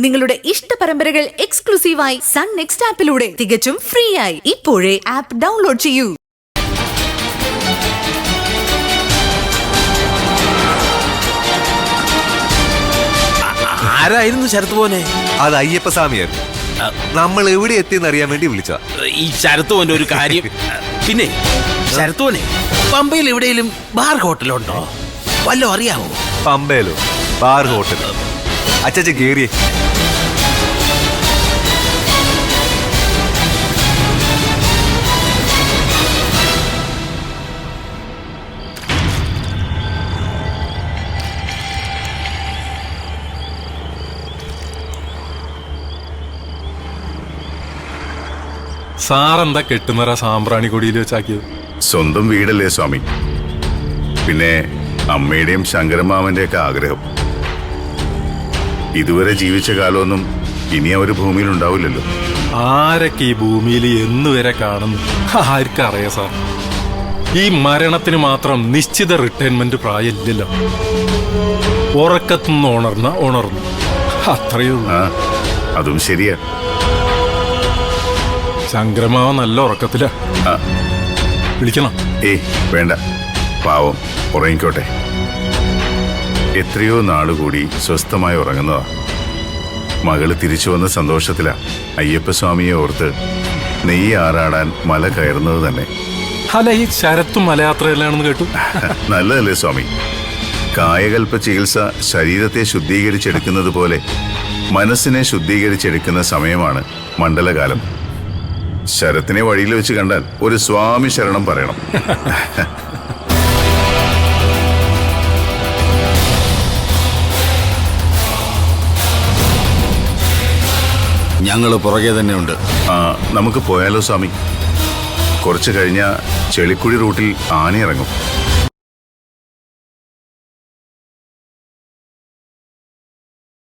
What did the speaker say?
നിങ്ങളുടെ ഇഷ്ട പരമ്പരകൾ എക്സ്ക്ലൂസീവായി സൺ നെക്സ്റ്റ് ആപ്പിലൂടെ തികച്ചും ഫ്രീ ആയി ഇപ്പോഴേ ആപ്പ് ഡൗൺലോഡ് ചെയ്യൂ. ആരായിരുന്നു ശരത്ത് പോനെ? അത് അയ്യപ്പ സ്വാമിയായിരുന്നു. നമ്മൾ എവിടെ എത്തിയെന്ന് അറിയാൻ വേണ്ടി വിളിച്ച ഈ ശരത്ത് പോന്റെ ഒരു കാര്യം. പിന്നെ ശരത്ത് പോനെ, പമ്പയിൽ എവിടെയെങ്കിലും ബാർ ഹോട്ടലുണ്ടോ? വല്ലോ അറിയാവോ? പമ്പയിലോ ബാർ ഹോട്ടലോ? അച്ഛൻ കേറിയേ. സാറെന്താ കെട്ടുനിറ സാമ്പ്രാണി കൊടിയിൽ വെച്ചാക്കിയത്? സ്വന്തം വീടല്ലേ സ്വാമി, പിന്നെ അമ്മയുടെയും ശങ്കരമാമന്റെയൊക്കെ ആഗ്രഹം. ഇതുവരെ ജീവിച്ച കാലമൊന്നും ഇനി അവർ ഭൂമിയിൽ ഉണ്ടാവില്ലല്ലോ. ആരൊക്കെ ഈ ഭൂമിയിൽ എന്നുവരെ കാണുന്നു ആർക്കറിയാം സാർ. ഈ മരണത്തിന് മാത്രം നിശ്ചിത റിട്ടയർമെന്റ് പ്രായമില്ലല്ലോ. ഉറക്കത്തുനിന്ന് ഉണർന്നു അത്രയേ ഉള്ളൂ. അതും ശരിയാ. ശങ്കരമാവ നല്ല ഉറക്കത്തില. വിളിക്കണം? വേണ്ട, പാവം ഉറങ്ങിക്കോട്ടെ. എത്രയോ നാളുകൂടി സ്വസ്ഥമായി ഉറങ്ങുന്നതാ. മകള് തിരിച്ചു വന്ന സന്തോഷത്തിലാ അയ്യപ്പസ്വാമിയെ ഓർത്ത് നെയ്യ് ആറാടാൻ മല കയറുന്നത് തന്നെ. അല്ല, ഈ ശരത്തും മലയാത്രയിലാണെന്ന് കേട്ടു. നല്ലതല്ലേ സ്വാമി? കായകൽപ്പ ചികിത്സ ശരീരത്തെ ശുദ്ധീകരിച്ചെടുക്കുന്നത് പോലെ മനസ്സിനെ ശുദ്ധീകരിച്ചെടുക്കുന്ന സമയമാണ് മണ്ഡലകാലം. ശരത്തിനെ വഴിയിൽ വെച്ച് കണ്ടാൽ ഒരു സ്വാമി ശരണം പറയണം. ഞങ്ങള് പുറകെ തന്നെ ഉണ്ട്. നമുക്ക് പോയാലോ സ്വാമി? കുറച്ച് കഴിഞ്ഞാൽ ചെളിക്കുഴി റൂട്ടിൽ ആന ഇറങ്ങും.